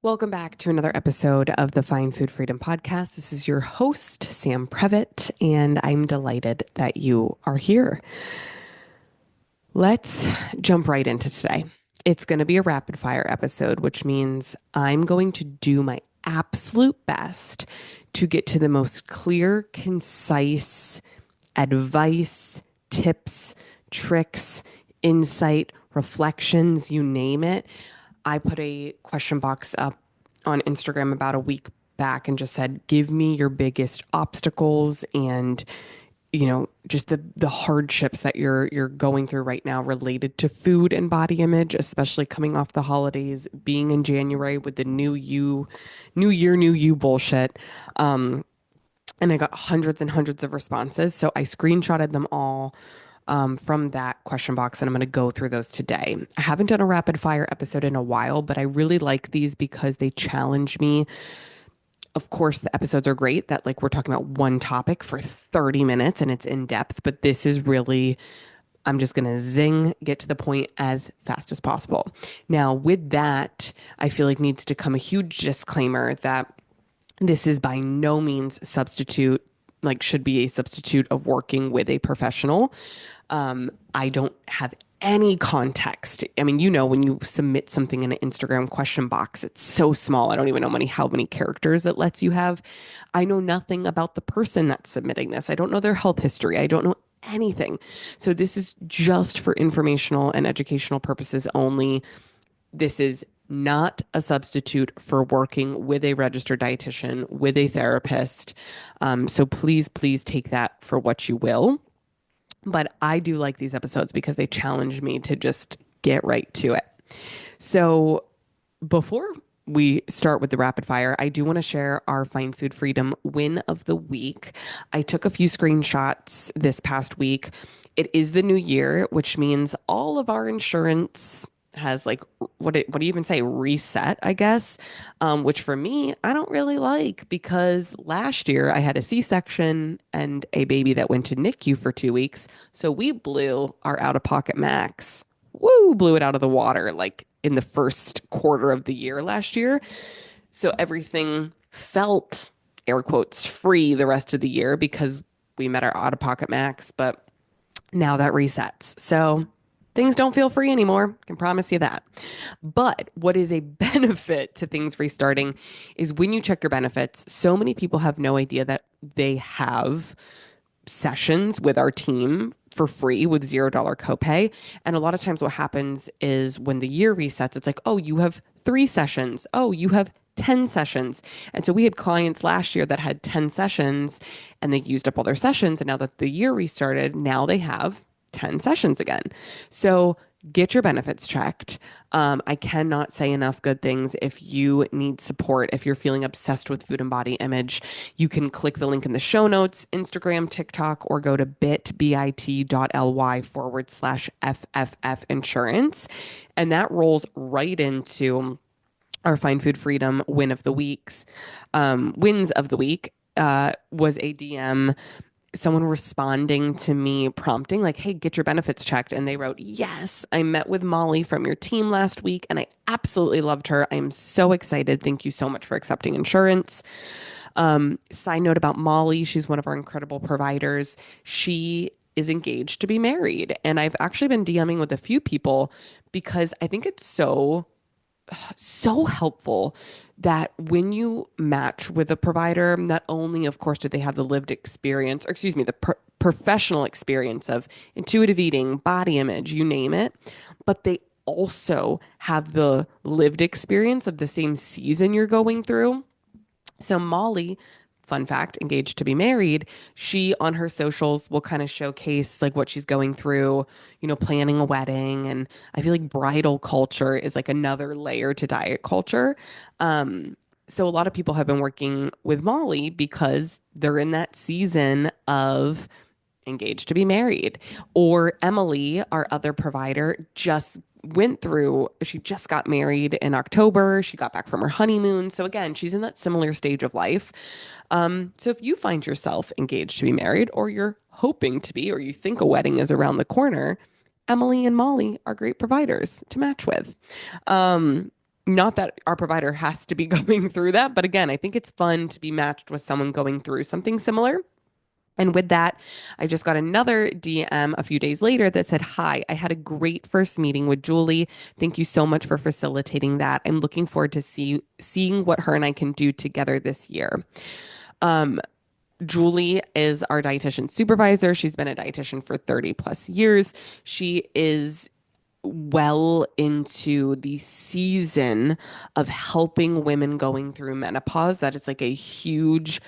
Welcome back to another episode of the Find Food Freedom Podcast. This is your host, Sam Previtt, and I'm delighted that you are here. Let's jump right into today. It's going to be a rapid fire episode, which means I'm going to do my absolute best to get to the most clear, concise advice, tips, tricks, insight, reflections, you name it. I put a question box up on Instagram about a week back and just said, give me your biggest obstacles and just the hardships that you're going through right now related to food and body image, especially coming off the holidays, being in January with the new year, new you bullshit. And I got hundreds and hundreds of responses. So I screenshotted them all from that question box, and I'm going to go through those today. I haven't done a rapid fire episode in a while, but I really like these because they challenge me. Of course, the episodes are great that like we're talking about one topic for 30 minutes and it's in depth, but this is really, I'm just going to zing, get to the point as fast as possible. Now, with that, I feel like needs to come a huge disclaimer that this is by no means substitute, like should be a substitute of working with a professional. I don't have any context. I mean, when you submit something in an Instagram question box, it's so small. I don't even know how many characters it lets you have. I know nothing about the person that's submitting this. I don't know their health history. I don't know anything. So this is just for informational and educational purposes only. This is not a substitute for working with a registered dietitian, with a therapist. So please take that for what you will. But I do like these episodes because they challenge me to just get right to it. So before we start with the rapid fire, I do want to share our Find Food Freedom win of the week. I took a few screenshots this past week. It is the new year, which means all of our insurance has like what do you even say, reset, I guess, which for me I don't really like because last year I had a C-section and a baby that went to NICU for 2 weeks, so we blew our out-of-pocket max. Woo, blew it out of the water like in the first quarter of the year last year. So everything felt air quotes free the rest of the year because we met our out-of-pocket max, but now that resets. So things don't feel free anymore. I can promise you that. But what is a benefit to things restarting is when you check your benefits, so many people have no idea that they have sessions with our team for free with $0 copay. And a lot of times what happens is when the year resets, it's like, oh, you have 3 sessions. Oh, you have 10 sessions. And so we had clients last year that had 10 sessions and they used up all their sessions. And now that the year restarted, now they have 10 sessions again. So get your benefits checked. I cannot say enough good things. If you need support, if you're feeling obsessed with food and body image, you can click the link in the show notes, Instagram, TikTok, or go to bit.ly/FFF insurance. And that rolls right into our Find Food Freedom wins of the week. Was a DM, someone responding to me prompting like, hey, get your benefits checked. And they wrote, yes, I met with Molly from your team last week and I absolutely loved her. I am so excited. Thank you so much for accepting insurance. Side note about Molly, she's one of our incredible providers. She is engaged to be married. And I've actually been DMing with a few people because I think it's so helpful that when you match with a provider, not only, of course, do they have the lived experience, or excuse me, the professional experience of intuitive eating, body image, you name it, but they also have the lived experience of the same season you're going through. So Molly, fun fact, engaged to be married, she on her socials will kind of showcase like what she's going through, planning a wedding. And I feel like bridal culture is like another layer to diet culture. So a lot of people have been working with Molly because they're in that season of engaged to be married. Or Emily, our other provider, she just got married in October. She got back from her honeymoon. So again, she's in that similar stage of life. So if you find yourself engaged to be married, or you're hoping to be, or you think a wedding is around the corner, Emily and Molly are great providers to match with. Not that our provider has to be going through that, but again, I think it's fun to be matched with someone going through something similar. And with that, I just got another DM a few days later that said, "Hi, I had a great first meeting with Julie. Thank you so much for facilitating that. I'm looking forward to seeing what her and I can do together this year." Um, Julie is our dietitian supervisor. She's been a dietitian for 30 plus years. She is well into the season of helping women going through menopause. That is like a huge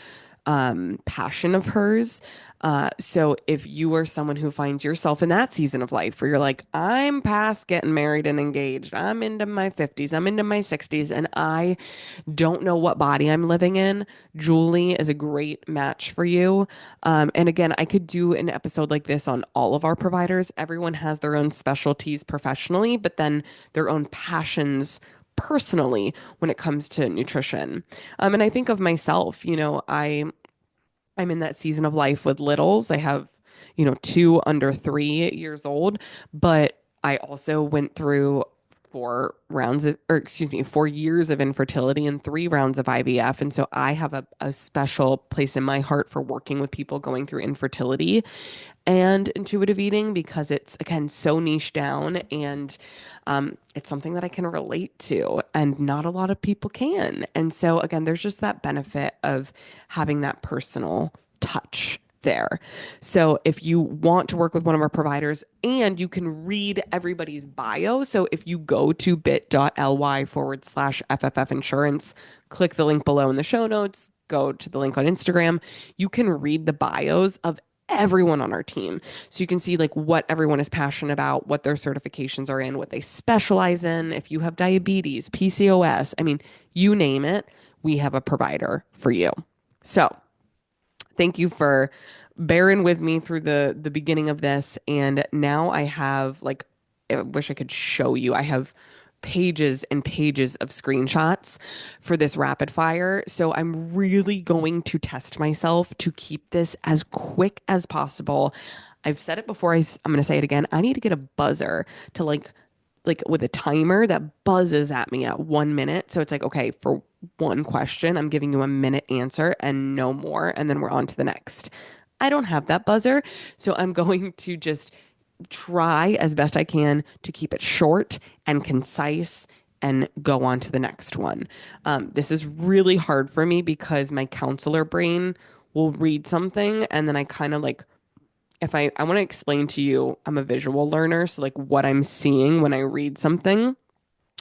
passion of hers. So if you are someone who finds yourself in that season of life where you're like, I'm past getting married and engaged, I'm into my 50s, I'm into my 60s, and I don't know what body I'm living in, Julie is a great match for you. And again, I could do an episode like this on all of our providers. Everyone has their own specialties professionally, but then their own passions personally when it comes to nutrition. And I think of myself, I'm in that season of life with littles. I have, two under 3 years old, but I also went through 4 years of infertility and 3 rounds of IVF. And so I have a special place in my heart for working with people going through infertility and intuitive eating because it's, again, so niche down and it's something that I can relate to and not a lot of people can. And so, again, there's just that benefit of having that personal touch there. So if you want to work with one of our providers and you can read everybody's bio. So if you go to bit.ly/FFF insurance, click the link below in the show notes, go to the link on Instagram, you can read the bios of everyone on our team. So you can see like what everyone is passionate about, what their certifications are in, what they specialize in. If you have diabetes, PCOS, I mean, you name it, we have a provider for you. So thank you for bearing with me through the beginning of this. And now I have like, I wish I could show you. I have pages and pages of screenshots for this rapid fire. So I'm really going to test myself to keep this as quick as possible. I've said it before. I'm going to say it again. I need to get a buzzer to like with a timer that buzzes at me at 1 minute. So it's like, okay, for one question, I'm giving you a minute answer and no more. And then we're on to the next. I don't have that buzzer. So I'm going to just try as best I can to keep it short and concise and go on to the next one. This is really hard for me because my counselor brain will read something and then I kind of like if I want to explain to you, I'm a visual learner. So, like, what I'm seeing when I read something,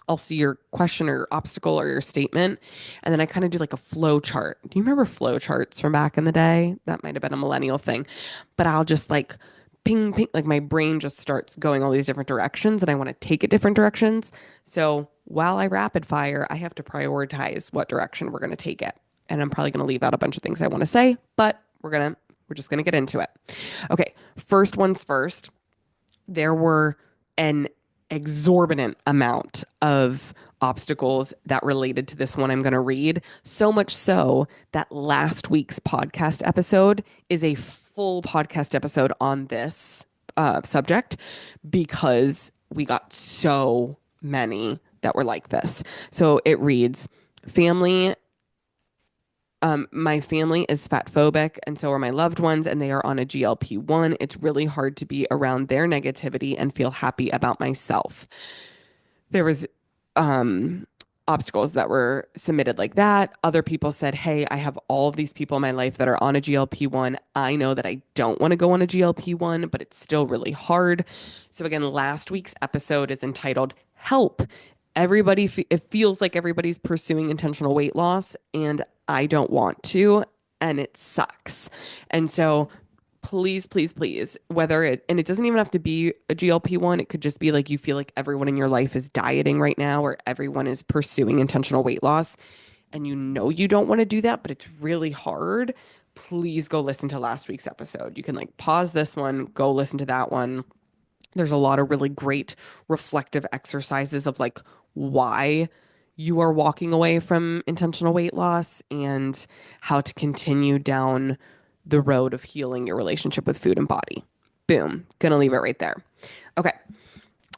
I'll see your question or your obstacle or your statement. And then I kind of do like a flow chart. Do you remember flow charts from back in the day? That might have been a millennial thing. But I'll just like ping, ping, like my brain just starts going all these different directions and I want to take it different directions. So, while I rapid fire, I have to prioritize what direction we're going to take it. And I'm probably going to leave out a bunch of things I want to say, but we're just going to get into it. Okay, first one's first. There were an exorbitant amount of obstacles that related to this one I'm going to read. So much so that last week's podcast episode is a full podcast episode on this subject because we got so many that were like this. So it reads, family my family is fat phobic, and so are my loved ones, and they are on a GLP-1. It's really hard to be around their negativity and feel happy about myself. There was obstacles that were submitted like that. Other people said, hey, I have all of these people in my life that are on a GLP-1. I know that I don't want to go on a GLP-1, but it's still really hard. So again, last week's episode is entitled Help. It feels like everybody's pursuing intentional weight loss, and I don't want to, and it sucks. And so please, please, please, and it doesn't even have to be a GLP-1. It could just be like you feel like everyone in your life is dieting right now or everyone is pursuing intentional weight loss and you don't want to do that, but it's really hard. Please go listen to last week's episode. You can like pause this one, go listen to that one. There's a lot of really great reflective exercises of like why you are walking away from intentional weight loss and how to continue down the road of healing your relationship with food and body. Boom. Gonna leave it right there. Okay.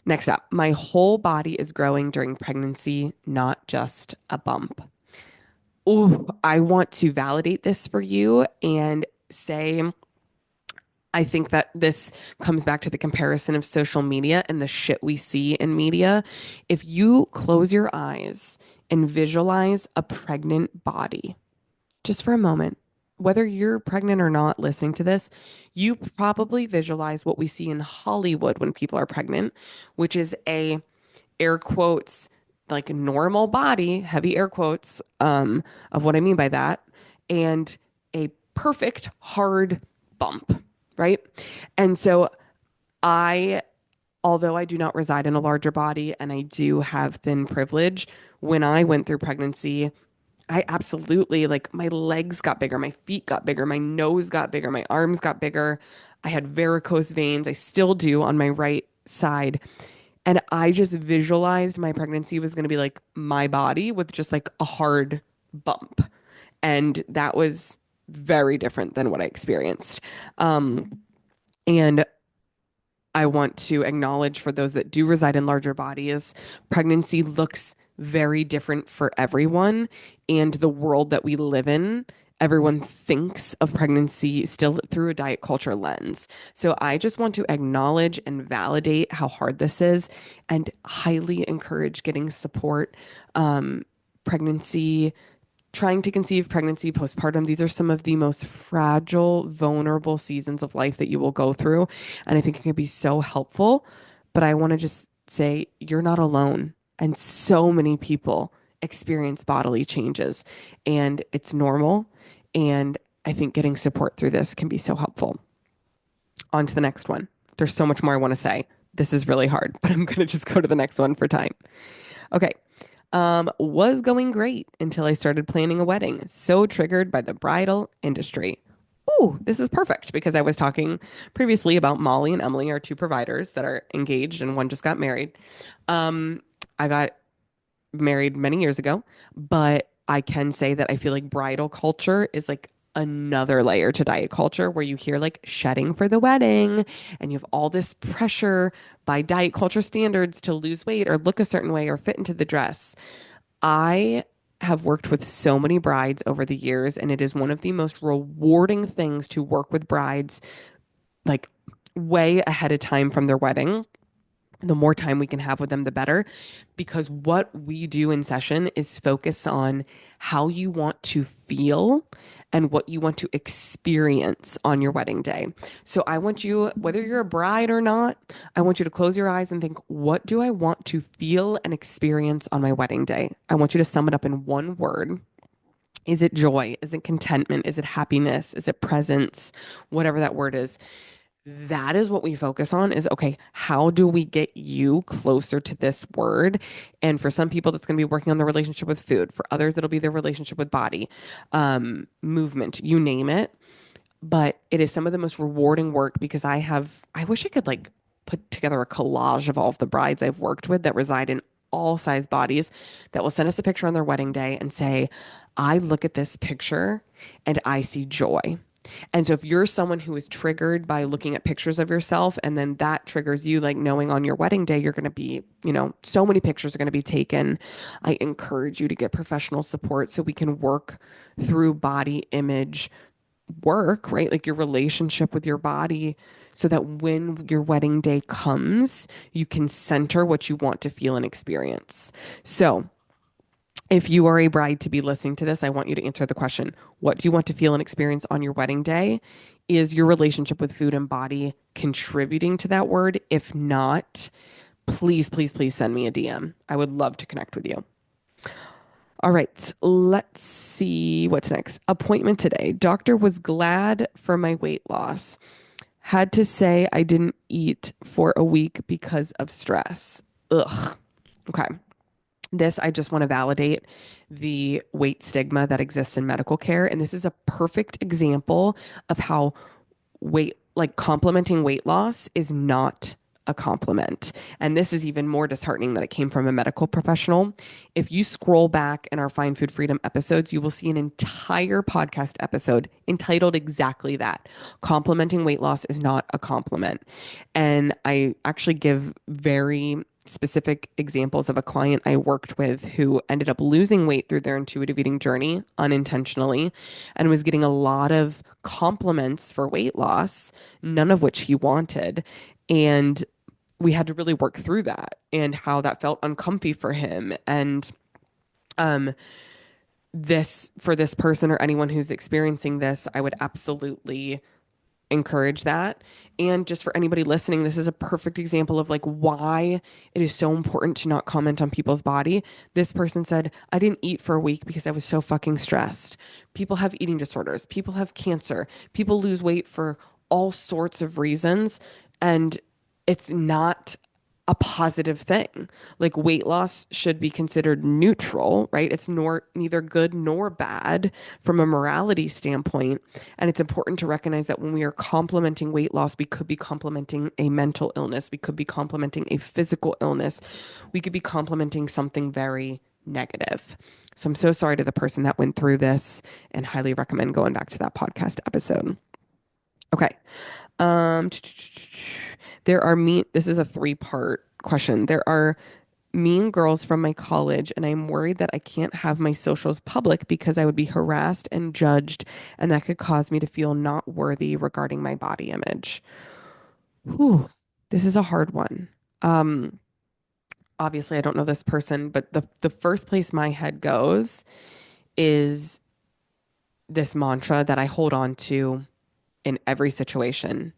Next up, my whole body is growing during pregnancy, not just a bump. Oh, I want to validate this for you and say, I think that this comes back to the comparison of social media and the shit we see in media. If you close your eyes and visualize a pregnant body, just for a moment, whether you're pregnant or not listening to this, you probably visualize what we see in Hollywood when people are pregnant, which is a air quotes like normal body, heavy air quotes, of what I mean by that, and a perfect hard bump, right? And so I, although I do not reside in a larger body and I do have thin privilege, when I went through pregnancy, I absolutely like my legs got bigger, my feet got bigger, my nose got bigger, my arms got bigger. I had varicose veins. I still do on my right side. And I just visualized my pregnancy was going to be like my body with just like a hard bump. And that was very different than what I experienced. And I want to acknowledge for those that do reside in larger bodies, pregnancy looks very different for everyone. And the world that we live in, everyone thinks of pregnancy still through a diet culture lens. So I just want to acknowledge and validate how hard this is and highly encourage getting support. Pregnancy, trying to conceive, pregnancy, postpartum, these are some of the most fragile, vulnerable seasons of life that you will go through. And I think it can be so helpful. But I want to just say you're not alone. And so many people experience bodily changes, and it's normal. And I think getting support through this can be so helpful. On to the next one. There's so much more I want to say. This is really hard, but I'm going to just go to the next one for time. Okay. Was going great until I started planning a wedding. So triggered by the bridal industry. Ooh, this is perfect because I was talking previously about Molly and Emily, our two providers that are engaged, and one just got married. I got married many years ago, but I can say that I feel like bridal culture is like another layer to diet culture where you hear like shedding for the wedding and you have all this pressure by diet culture standards to lose weight or look a certain way or fit into the dress. I have worked with so many brides over the years, and it is one of the most rewarding things to work with brides like way ahead of time from their wedding. The more time we can have with them, the better. Because what we do in session is focus on how you want to feel and what you want to experience on your wedding day. So I want you, whether you're a bride or not, I want you to close your eyes and think, what do I want to feel and experience on my wedding day? I want you to sum it up in one word. Is it joy? Is it contentment? Is it happiness? Is it presence? Whatever that word is, that is what we focus on is okay, how do we get you closer to this word? And for some people, that's going to be working on their relationship with food. For others, it'll be their relationship with body, movement, you name it. But it is some of the most rewarding work because I wish I could like put together a collage of all of the brides I've worked with that reside in all size bodies that will send us a picture on their wedding day and say, I look at this picture and I see joy. And so if you're someone who is triggered by looking at pictures of yourself and then that triggers you, like knowing on your wedding day, you're going to be, so many pictures are going to be taken. I encourage you to get professional support so we can work through body image work, right? Like your relationship with your body so that when your wedding day comes, you can center what you want to feel and experience. So if you are a bride to be listening to this, I want you to answer the question, what do you want to feel and experience on your wedding day? Is your relationship with food and body contributing to that word? If not, please, please, please send me a DM. I would love to connect with you. All right, let's see what's next. Appointment today. Doctor was glad for my weight loss. Had to say I didn't eat for a week because of stress. Ugh. Okay. This, I just want to validate the weight stigma that exists in medical care. And this is a perfect example of how weight, like complementing weight loss, is not a compliment. And this is even more disheartening that it came from a medical professional. If you scroll back in our Find Food Freedom episodes, you will see an entire podcast episode entitled exactly that. Complimenting weight loss is not a compliment. And I actually give very specific examples of a client I worked with who ended up losing weight through their intuitive eating journey unintentionally and was getting a lot of compliments for weight loss, none of which he wanted. And we had to really work through that and how that felt uncomfy for him. And um, this, for this person or anyone who's experiencing this, I would absolutely encourage that. And just for anybody listening, this is a perfect example of like why it is so important to not comment on people's body. This person said, I didn't eat for a week because I was so fucking stressed. People have eating disorders, people have cancer, people lose weight for all sorts of reasons. And it's not a positive thing. Like weight loss should be considered neutral, right? It's neither good nor bad from a morality standpoint. And it's important to recognize that when we are complimenting weight loss, we could be complimenting a mental illness. We could be complimenting a physical illness. We could be complimenting something very negative. So I'm so sorry to the person that went through this and highly recommend going back to that podcast episode. Okay. Um, there are this is a three-part question. There are mean girls from my college, and I'm worried that I can't have my socials public because I would be harassed and judged, and that could cause me to feel not worthy regarding my body image. Whew, this is a hard one. Um, Obviously, I don't know this person, but the first place my head goes is this mantra that I hold on to in every situation.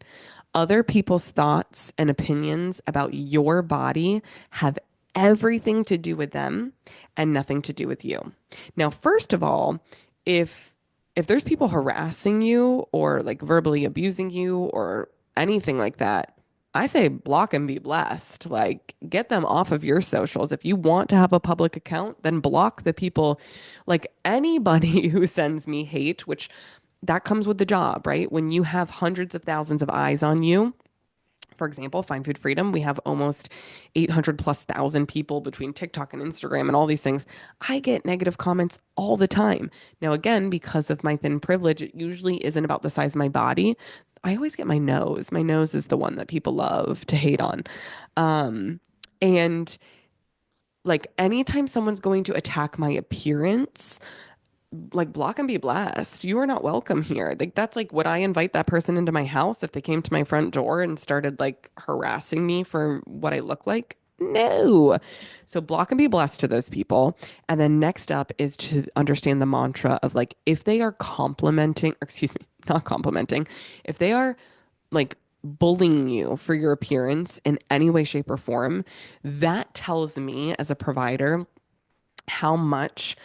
Other people's thoughts and opinions about your body have everything to do with them and nothing to do with you. Now, first of all, if there's people harassing you or like verbally abusing you or anything like that, I say block and be blessed. Like get them off of your socials. If you want to have a public account, then block the people. Like anybody who sends me hate, which that comes with the job, right? When you have hundreds of thousands of eyes on you, for example, Find Food Freedom, we have almost 800 plus thousand people between TikTok and Instagram and all these things. I get negative comments all the time. Now, again, because of my thin privilege, it usually isn't about the size of my body. I always get my nose. My nose is the one that people love to hate on. And like anytime someone's going to attack my appearance, like block and be blessed. You are not welcome here. Like that's like would I invite that person into my house if they came to my front door and started like harassing me for what I look like? No. So block and be blessed to those people. And then next up is to understand the mantra of like if they are complimenting, or excuse me, not complimenting, if they are like bullying you for your appearance in any way, shape, or form, that tells me as a provider how much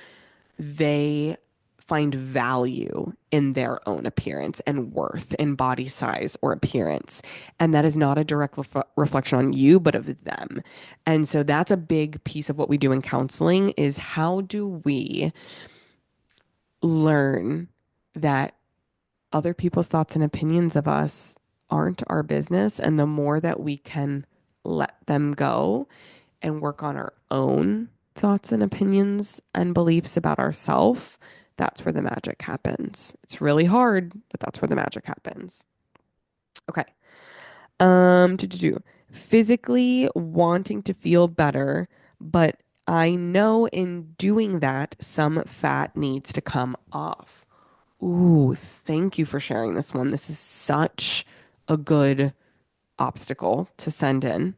they find value in their own appearance and worth in body size or appearance. And that is not a direct reflection on you, but of them. And so that's a big piece of what we do in counseling is how do we learn that other people's thoughts and opinions of us aren't our business. And the more that we can let them go and work on our own thoughts and opinions and beliefs about ourselves, that's where the magic happens. It's really hard, but that's where the magic happens. Okay. Physically wanting to feel better, but I know in doing that, some fat needs to come off. Ooh, thank you for sharing this one. This is such a good obstacle to send in.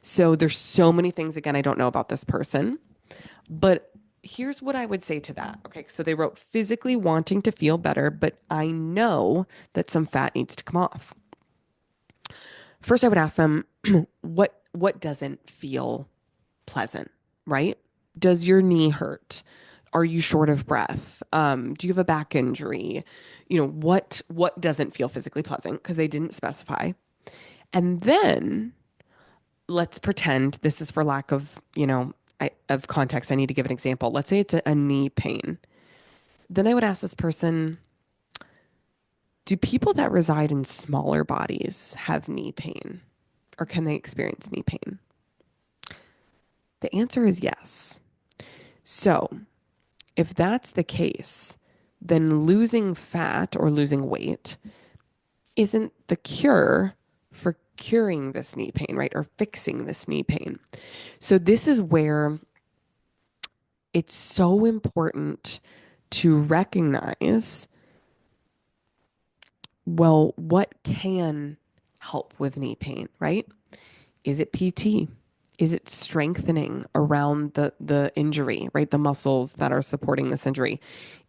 So there's so many things, again, I don't know about this person, but here's what I would say to that. Okay, so they wrote physically wanting to feel better, but I know that some fat needs to come off. First, I would ask them, what doesn't feel pleasant, right? Does your knee hurt? Are you short of breath? Do you have a back injury? What doesn't feel physically pleasant? Because they didn't specify. And then let's pretend this is for lack of, of context. I need to give an example. Let's say it's a knee pain. Then I would ask this person, do people that reside in smaller bodies have knee pain? or can they experience knee pain? The answer is yes. So if that's the case, then losing fat or losing weight isn't the cure for curing this knee pain, right? Or fixing this knee pain. So this is where it's so important to recognize, well, what can help with knee pain, right? Is it PT? Is it strengthening around the injury, right? The muscles that are supporting this injury?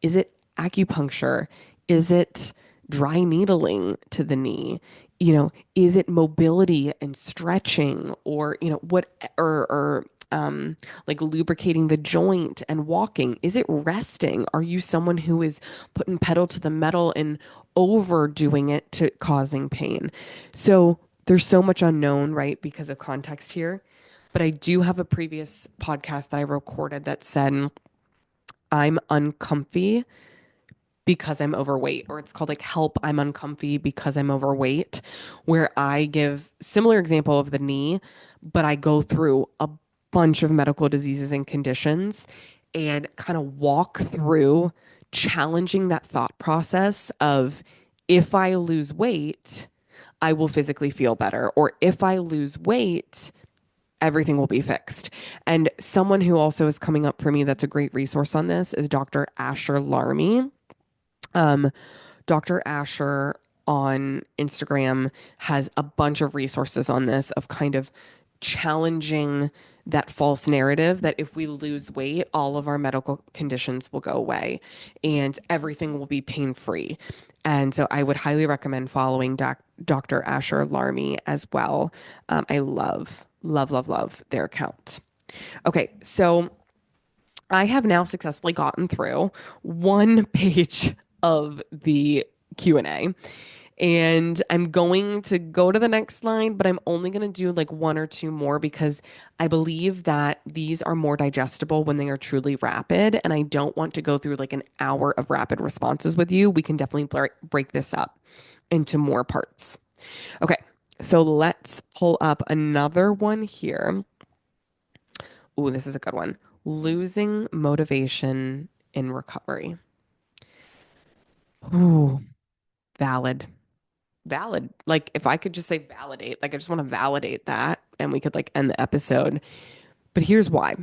Is it acupuncture? Is it dry needling to the knee? Is it mobility and stretching or, like lubricating the joint and walking? Is it resting? Are you someone who is putting pedal to the metal and overdoing it to causing pain? So there's so much unknown, right? Because of context here. But I do have a previous podcast that I recorded that said, I'm uncomfy because I'm overweight, or it's called like help, I'm uncomfy because I'm overweight, where I give similar example of the knee, but I go through a bunch of medical diseases and conditions and kind of walk through challenging that thought process of if I lose weight, I will physically feel better, or if I lose weight, everything will be fixed. And someone who also is coming up for me that's a great resource on this is Dr. Asher Larmy. Dr. Asher on Instagram has a bunch of resources on this of kind of challenging that false narrative that if we lose weight, all of our medical conditions will go away and everything will be pain free. And so I would highly recommend following Dr. Asher Larmy as well. I love their account. Okay, so I have now successfully gotten through one page of the Q&A, and I'm going to go to the next slide, but I'm only going to do like one or two more because I believe that these are more digestible when they are truly rapid, and I don't want to go through like an hour of rapid responses with you. We can definitely break this up into more parts. Okay, so let's pull up another one here. Ooh, this is a good one. Losing motivation in recovery. Ooh, valid. Valid. Like if I could just say validate, like I just want to validate that and we could like end the episode. But here's why.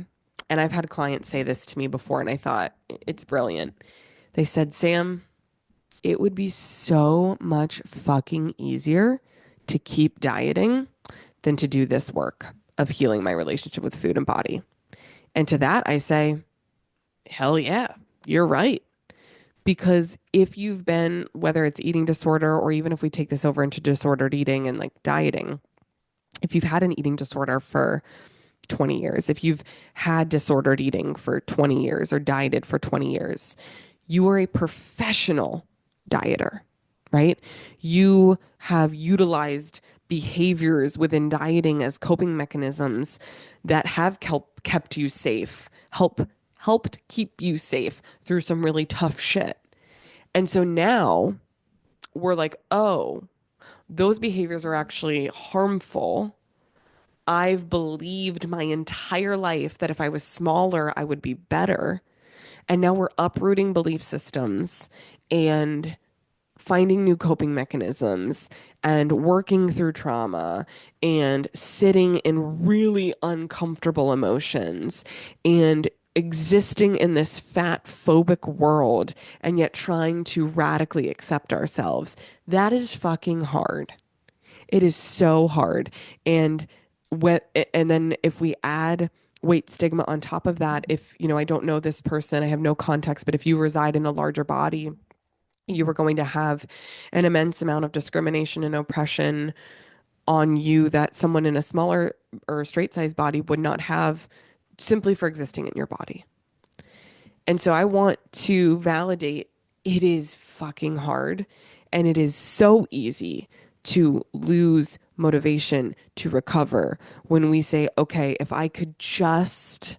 And I've had clients say this to me before and I thought it's brilliant. They said, Sam, it would be so much fucking easier to keep dieting than to do this work of healing my relationship with food and body. And to that, I say, hell yeah, you're right. Because if you've been, whether it's eating disorder or even if we take this over into disordered eating and like dieting, if you've had an eating disorder for 20 years, if you've had disordered eating for 20 years or dieted for 20 years, you are a professional dieter, right? You have utilized behaviors within dieting as coping mechanisms that have kept you safe, helped keep you safe through some really tough shit. And so now we're like, oh, those behaviors are actually harmful. I've believed my entire life that if I was smaller, I would be better. And now we're uprooting belief systems and finding new coping mechanisms and working through trauma and sitting in really uncomfortable emotions and existing in this fat phobic world and yet trying to radically accept ourselves. That is fucking hard. It is so hard. And and then if we add weight stigma on top of that, if, I don't know this person, I have no context, but if you reside in a larger body, you were going to have an immense amount of discrimination and oppression on you that someone in a smaller or straight size body would not have simply for existing in your body. And so I want to validate it is fucking hard and it is so easy to lose motivation to recover when we say, okay, if I could just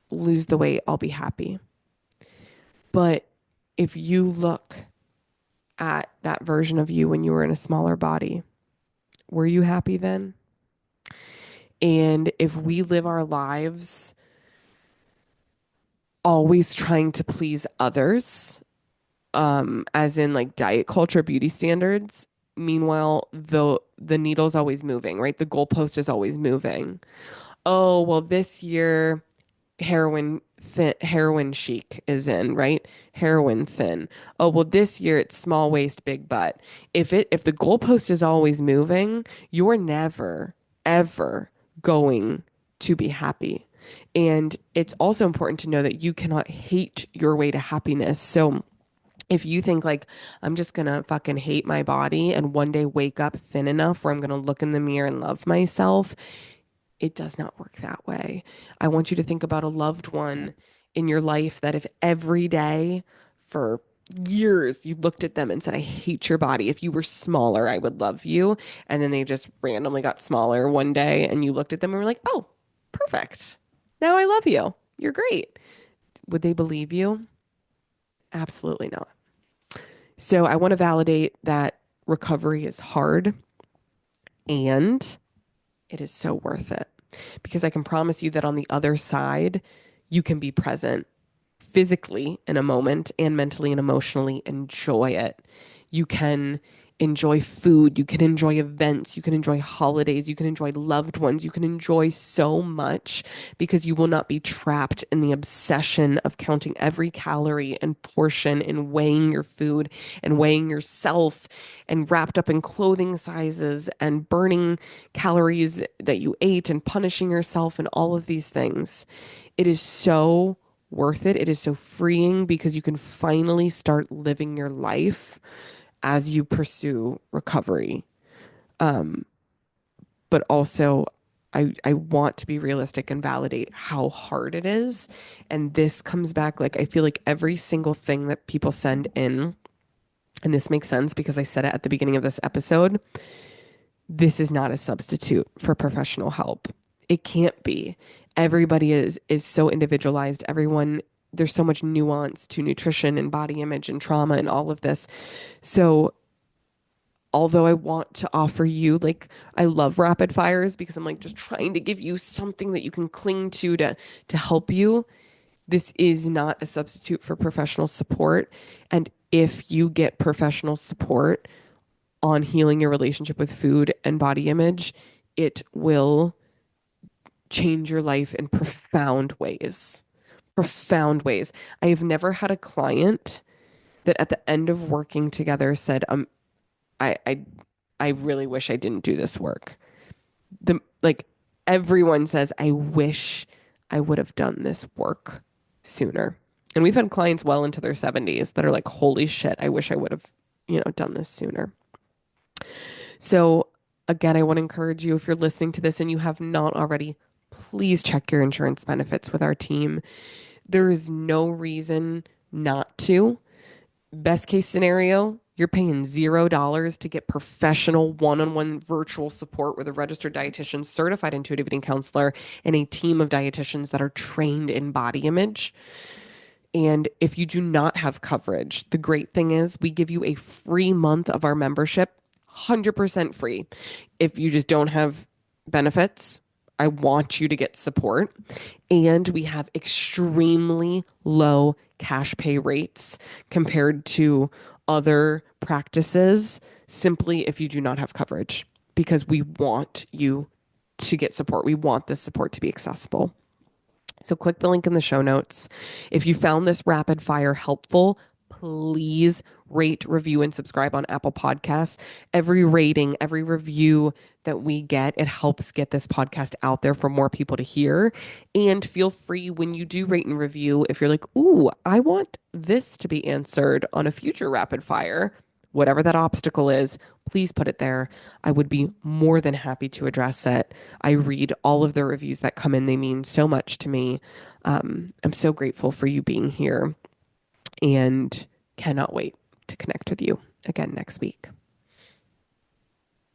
lose the weight, I'll be happy. But if you look at that version of you when you were in a smaller body, were you happy then? And if we live our lives always trying to please others, as in like diet culture, beauty standards, meanwhile, the needle's always moving, right? The goalpost is always moving. Oh, well, this year heroin chic is in, right? Heroin thin. Oh, well, this year it's small waist, big butt. If the goalpost is always moving, you're never ever going to be happy. And it's also important to know that you cannot hate your way to happiness. So if you think like I'm just gonna fucking hate my body and one day wake up thin enough where I'm gonna look in the mirror and love myself, it does not work that way. I want you to think about a loved one in your life that if every day for years you looked at them and said, I hate your body. If you were smaller, I would love you. And then they just randomly got smaller one day and you looked at them and were like, oh, perfect. Now I love you. You're great. Would they believe you? Absolutely not. So I want to validate that recovery is hard and it is so worth it because I can promise you that on the other side, you can be present physically in a moment and mentally and emotionally enjoy it. You can enjoy food, you can enjoy events, you can enjoy holidays, you can enjoy loved ones, you can enjoy so much because you will not be trapped in the obsession of counting every calorie and portion and weighing your food and weighing yourself and wrapped up in clothing sizes and burning calories that you ate and punishing yourself and all of these things. It is so worth it. It is so freeing because you can finally start living your life as you pursue recovery. But also, I want to be realistic and validate how hard it is. And this comes back like I feel like every single thing that people send in, and this makes sense because I said it at the beginning of this episode, this is not a substitute for professional help. It can't be. Everybody is so individualized. Everyone there's so much nuance to nutrition and body image and trauma and all of this. So although I want to offer you like I love rapid fires because I'm like just trying to give you something that you can cling to help you. This is not a substitute for professional support. And if you get professional support on healing your relationship with food and body image, it will change your life in profound ways. Profound ways. I have never had a client that at the end of working together said, I, I, I really wish I didn't do this work. The like everyone says, I wish I would have done this work sooner. And we've had clients well into their 70s that are like, holy shit, I wish I would have, done this sooner. So again, I want to encourage you if you're listening to this and you have not already, please check your insurance benefits with our team. There is no reason not to. Best case scenario, you're paying $0 to get professional one-on-one virtual support with a registered dietitian, certified intuitive eating counselor, and a team of dietitians that are trained in body image. And if you do not have coverage, the great thing is we give you a free month of our membership, 100% free. If you just don't have benefits, I want you to get support. And we have extremely low cash pay rates compared to other practices, simply if you do not have coverage, because we want you to get support. We want this support to be accessible. So click the link in the show notes. If you found this rapid fire helpful, please rate, review, and subscribe on Apple Podcasts. Every rating, every review that we get, it helps get this podcast out there for more people to hear. And feel free when you do rate and review, if you're like, ooh, I want this to be answered on a future rapid fire, whatever that obstacle is, please put it there. I would be more than happy to address it. I read all of the reviews that come in. They mean so much to me. I'm so grateful for you being here and cannot wait to connect with you again next week.